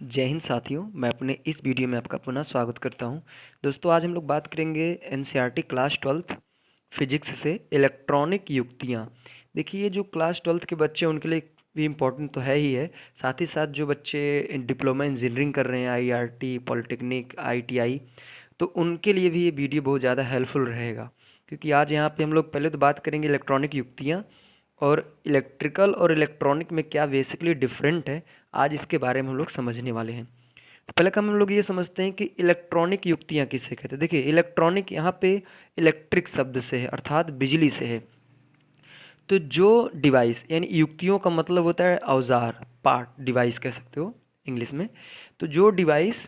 जय हिंद साथियों, मैं अपने इस वीडियो में आपका पुनः स्वागत करता हूं। दोस्तों, आज हम लोग बात करेंगे एनसीईआरटी क्लास 12th फिजिक्स से इलेक्ट्रॉनिक युक्तियां। देखिए, ये जो क्लास 12th के बच्चे हैं उनके लिए भी इम्पोर्टेंट तो है ही है। साथ ही साथ जो बच्चे डिप्लोमा इंजीनियरिंग कर रहे हैं, आईआरटी, पॉलिटेक्निक, आईटीआई, तो उनके लिए भी ये वीडियो बहुत ज़्यादा हेल्पफुल रहेगा। क्योंकि आज यहाँ पे हम लोग पहले तो बात करेंगे इलेक्ट्रॉनिक युक्तियाँ और इलेक्ट्रिकल और इलेक्ट्रॉनिक में क्या बेसिकली डिफरेंट है। आज इसके बारे में हम लोग समझने वाले हैं। तो पहले हम लोग ये समझते हैं कि इलेक्ट्रॉनिक युक्तियाँ किसे कहते हैं। देखिए, इलेक्ट्रॉनिक यहाँ पे इलेक्ट्रिक शब्द से है, अर्थात बिजली से है। तो जो डिवाइस यानी युक्तियों का मतलब होता है औजार, पार्ट, डिवाइस कह सकते हो इंग्लिश में। तो जो डिवाइस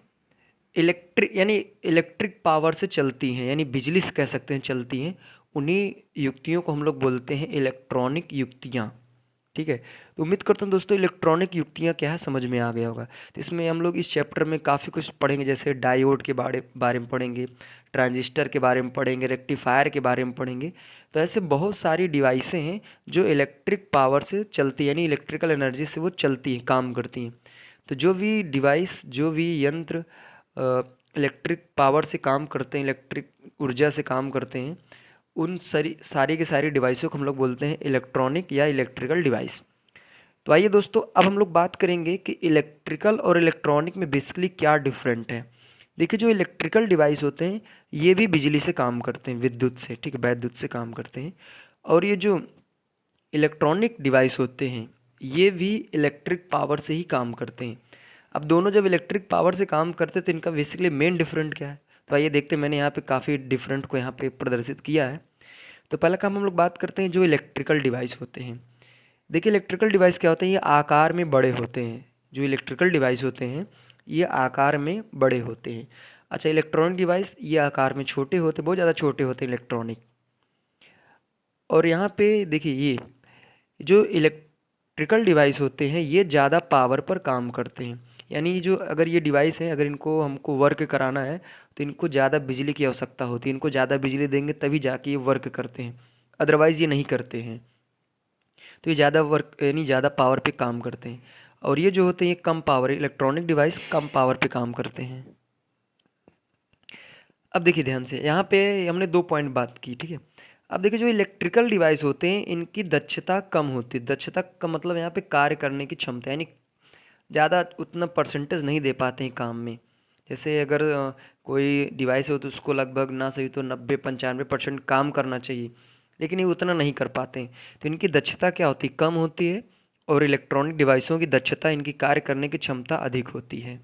इलेक्ट्रिक पावर से चलती हैं, यानी बिजली से कह सकते हैं चलती हैं, उन्हीं युक्तियों को हम लोग बोलते हैं इलेक्ट्रॉनिक युक्तियाँ। ठीक है। तो उम्मीद करता हूँ दोस्तों इलेक्ट्रॉनिक युक्तियाँ क्या है समझ में आ गया होगा। तो इसमें हम लोग इस चैप्टर में काफ़ी कुछ पढ़ेंगे, जैसे डायोड के बारे में पढ़ेंगे, ट्रांजिस्टर के बारे में पढ़ेंगे, रेक्टिफायर के बारे में पढ़ेंगे। तो ऐसे बहुत सारी डिवाइसें हैं जो इलेक्ट्रिक पावर से चलती है, यानी इलेक्ट्रिकल एनर्जी से वो चलती हैं, काम करती हैं। तो जो भी डिवाइस, जो भी यंत्र इलेक्ट्रिक पावर से काम करते हैं, इलेक्ट्रिक ऊर्जा से काम करते हैं, उन सारी की सारी डिवाइसों को हम लोग बोलते हैं इलेक्ट्रॉनिक या इलेक्ट्रिकल डिवाइस। तो आइए दोस्तों, अब हम लोग बात करेंगे कि इलेक्ट्रिकल और इलेक्ट्रॉनिक में बेसिकली क्या डिफरेंट है। देखिए, जो इलेक्ट्रिकल डिवाइस होते हैं ये भी बिजली से काम करते हैं, विद्युत से, ठीक है, वैद्युत से काम करते हैं। और ये जो इलेक्ट्रॉनिक डिवाइस होते हैं ये भी इलेक्ट्रिक पावर से ही काम करते हैं। अब दोनों जब इलेक्ट्रिक पावर से काम करते हैं तो इनका बेसिकली मेन डिफरेंट क्या है। तो आइए देखते हैं, मैंने यहाँ पे काफ़ी डिफरेंट को यहाँ पे प्रदर्शित किया है। तो पहला काम हम लोग बात करते हैं जो इलेक्ट्रिकल डिवाइस होते हैं। देखिए, इलेक्ट्रिकल डिवाइस क्या होते हैं, ये आकार में बड़े होते हैं। जो इलेक्ट्रिकल डिवाइस होते हैं ये आकार में बड़े होते हैं। अच्छा, इलेक्ट्रॉनिक डिवाइस ये आकार में छोटे होते, बहुत ज़्यादा छोटे होते हैं इलेक्ट्रॉनिक। और यहाँ पे देखिए, ये जो इलेक्ट्रिकल डिवाइस होते हैं ये ज़्यादा पावर पर काम करते हैं। यानी जो अगर ये डिवाइस है, अगर इनको हमको वर्क कराना है तो इनको ज़्यादा बिजली की आवश्यकता होती है। इनको ज़्यादा बिजली देंगे तभी जाके ये वर्क करते हैं, अदरवाइज़ ये नहीं करते हैं। तो ये ज़्यादा वर्क यानी ज़्यादा पावर पे काम करते हैं। और ये जो होते हैं ये कम पावर, इलेक्ट्रॉनिक डिवाइस कम पावर पे काम करते हैं। अब देखिए ध्यान से, यहाँ पे हमने 2 पॉइंट बात की, ठीक है। अब देखिए, जो इलेक्ट्रिकल डिवाइस होते हैं इनकी दक्षता कम होती है। दक्षता का मतलब यहाँ पे कार्य करने की क्षमता, यानी ज़्यादा उतना परसेंटेज नहीं दे पाते हैं काम में। जैसे अगर कोई डिवाइस हो तो उसको लगभग ना सही तो 90-95% काम करना चाहिए, लेकिन ये उतना नहीं कर पाते हैं। तो इनकी दक्षता क्या होती है, कम होती है। और इलेक्ट्रॉनिक डिवाइसों की दक्षता, इनकी कार्य करने की क्षमता अधिक होती है।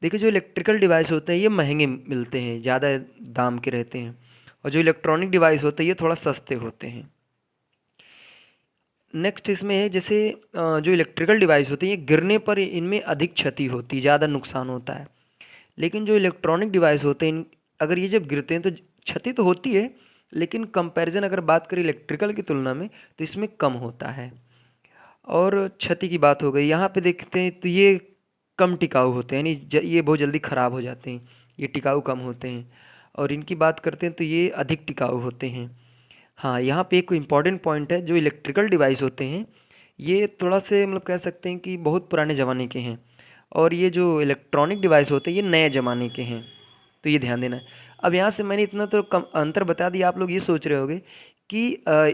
देखिए, जो इलेक्ट्रिकल डिवाइस होते हैं ये महंगे मिलते हैं, ज़्यादा दाम के रहते हैं। और जो इलेक्ट्रॉनिक डिवाइस होते हैं ये थोड़ा सस्ते होते हैं। नेक्स्ट इसमें है, जैसे जो इलेक्ट्रिकल डिवाइस होते हैं ये गिरने पर इनमें अधिक क्षति होती है, ज़्यादा नुकसान होता है। लेकिन जो इलेक्ट्रॉनिक डिवाइस होते हैं अगर ये जब गिरते हैं तो क्षति तो होती है, लेकिन कंपैरिजन अगर बात करें इलेक्ट्रिकल की तुलना में तो इसमें कम होता है। और क्षति की बात हो गई, यहाँ पे देखते हैं तो ये कम टिकाऊ होते हैं, यानी ये बहुत जल्दी ख़राब हो जाते हैं, ये टिकाऊ कम होते हैं। और इनकी बात करते हैं तो ये अधिक टिकाऊ होते हैं। हाँ, यहाँ पे एक इम्पॉर्टेंट पॉइंट है, जो इलेक्ट्रिकल डिवाइस होते हैं ये थोड़ा से मतलब कह सकते हैं कि बहुत पुराने ज़माने के हैं। और ये जो इलेक्ट्रॉनिक डिवाइस होते हैं ये नए ज़माने के हैं। तो ये ध्यान देना है। अब यहाँ से मैंने इतना तो कम अंतर बता दिया, आप लोग ये सोच रहे होंगे कि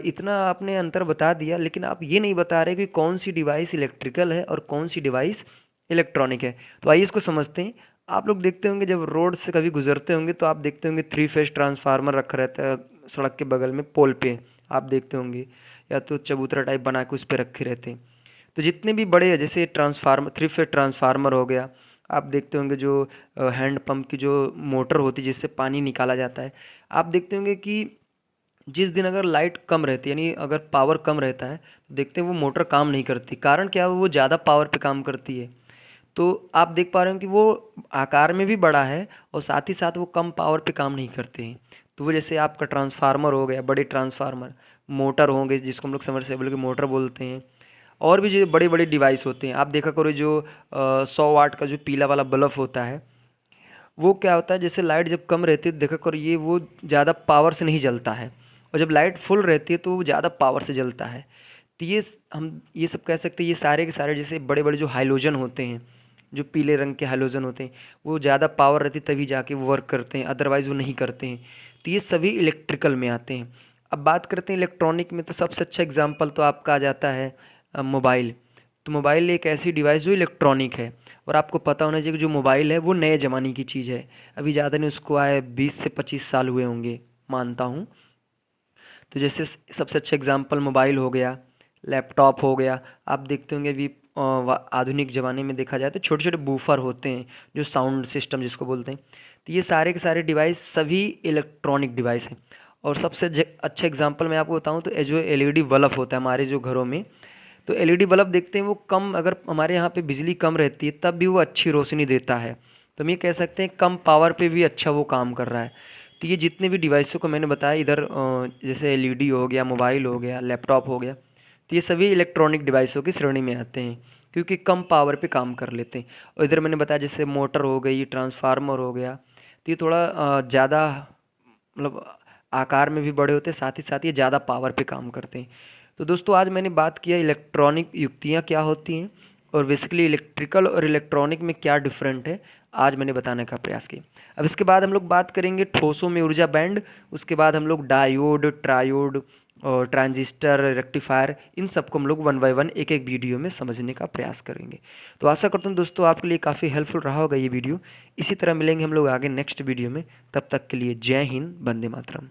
इतना आपने अंतर बता दिया लेकिन आप ये नहीं बता रहे कि कौन सी डिवाइस इलेक्ट्रिकल है और कौन सी डिवाइस इलेक्ट्रॉनिक है। तो आइए इसको समझते हैं। आप लोग देखते होंगे जब रोड से कभी गुजरते होंगे तो आप देखते होंगे 3 फेज ट्रांसफार्मर रखा रहता है सड़क के बगल में, पोल पे आप देखते होंगे, या तो चबूतरा टाइप बना के उस पर रखे रहते हैं। तो जितने भी बड़े जैसे ट्रांसफार्मर, 3 फेज ट्रांसफार्मर हो गया, आप देखते होंगे जो हैंड पंप की जो मोटर होती है जिससे पानी निकाला जाता है, आप देखते होंगे कि जिस दिन अगर लाइट कम रहती है, यानी अगर पावर कम रहता है, तो देखते हैं वो मोटर काम नहीं करती। कारण क्या है, वो ज़्यादा पावर पे काम करती है। तो आप देख पा रहे हो कि वो आकार में भी बड़ा है और साथ ही साथ वो कम पावर पे काम नहीं करते हैं। तो वो जैसे आपका ट्रांसफार्मर हो गया, बड़े ट्रांसफार्मर, मोटर होंगे जिसको हम लोग समरसेबल की मोटर बोलते हैं। और भी जो बड़े बड़े डिवाइस होते हैं, आप देखा करो जो 100 वाट का जो पीला वाला बल्ब होता है, वो क्या होता है, जैसे लाइट जब कम रहती है देखा करो ये वो ज़्यादा पावर से नहीं जलता है, और जब लाइट फुल रहती है तो वो ज़्यादा पावर से जलता है। तो हम ये सब कह सकते हैं, ये सारे के सारे जैसे बड़े बड़े जो हाइलोजन होते हैं जो पीले रंग के हैलोजन होते हैं, वो ज़्यादा पावर रहती तभी जाके वो वर्क करते हैं, अदरवाइज़ वो नहीं करते हैं। तो ये सभी इलेक्ट्रिकल में आते हैं। अब बात करते हैं इलेक्ट्रॉनिक में, तो सबसे अच्छा एग्जाम्पल तो आपका आ जाता है मोबाइल। तो मोबाइल एक ऐसी डिवाइस जो इलेक्ट्रॉनिक है, और आपको पता होना चाहिए कि जो मोबाइल है वो नए ज़माने की चीज़ है, अभी ज़्यादा नहीं उसको आए 20 से 25 साल हुए होंगे मानता हूँ। तो जैसे सबसे अच्छा एग्जांपल मोबाइल हो गया, लैपटॉप हो गया। आप देखते होंगे अभी आधुनिक ज़माने में देखा जाए तो छोटे छोटे बूफर होते हैं, जो साउंड सिस्टम जिसको बोलते हैं। तो ये सारे के सारे डिवाइस सभी इलेक्ट्रॉनिक डिवाइस हैं। और सबसे अच्छा एग्जांपल मैं आपको बताऊं तो जो एलईडी बल्ब होता है हमारे जो घरों में, तो एलईडी बल्ब देखते हैं वो कम, अगर हमारे यहाँ पे बिजली कम रहती है तब भी वो अच्छी रोशनी देता है। तो हम ये कह सकते हैं कम पावर पे भी अच्छा वो काम कर रहा है। तो ये जितने भी डिवाइसों को मैंने बताया इधर, जैसे एलईडी हो गया, मोबाइल हो गया, लैपटॉप हो गया, तो ये सभी इलेक्ट्रॉनिक डिवाइसों की श्रेणी में आते हैं, क्योंकि कम पावर पे काम कर लेते हैं। और इधर मैंने बताया जैसे मोटर हो गई, ट्रांसफार्मर हो गया, तो ये थोड़ा ज़्यादा मतलब आकार में भी बड़े होते हैं, साथ ही साथ ये ज़्यादा पावर पे काम करते हैं। तो दोस्तों आज मैंने बात किया इलेक्ट्रॉनिक युक्तियाँ क्या होती हैं, और बेसिकली इलेक्ट्रिकल और इलेक्ट्रॉनिक में क्या डिफरेंट है, आज मैंने बताने का प्रयास किया। अब इसके बाद हम लोग बात करेंगे ठोसों में ऊर्जा बैंड, उसके बाद हम लोग डायोड, ट्रायोड और ट्रांजिस्टर, रेक्टिफायर, इन सबको हम लोग वन बाय वन एक एक वीडियो में समझने का प्रयास करेंगे। तो आशा करता हूँ दोस्तों आपके लिए काफ़ी हेल्पफुल रहा होगा ये वीडियो। इसी तरह मिलेंगे हम लोग आगे नेक्स्ट वीडियो में, तब तक के लिए जय हिंद, वंदे मातरम।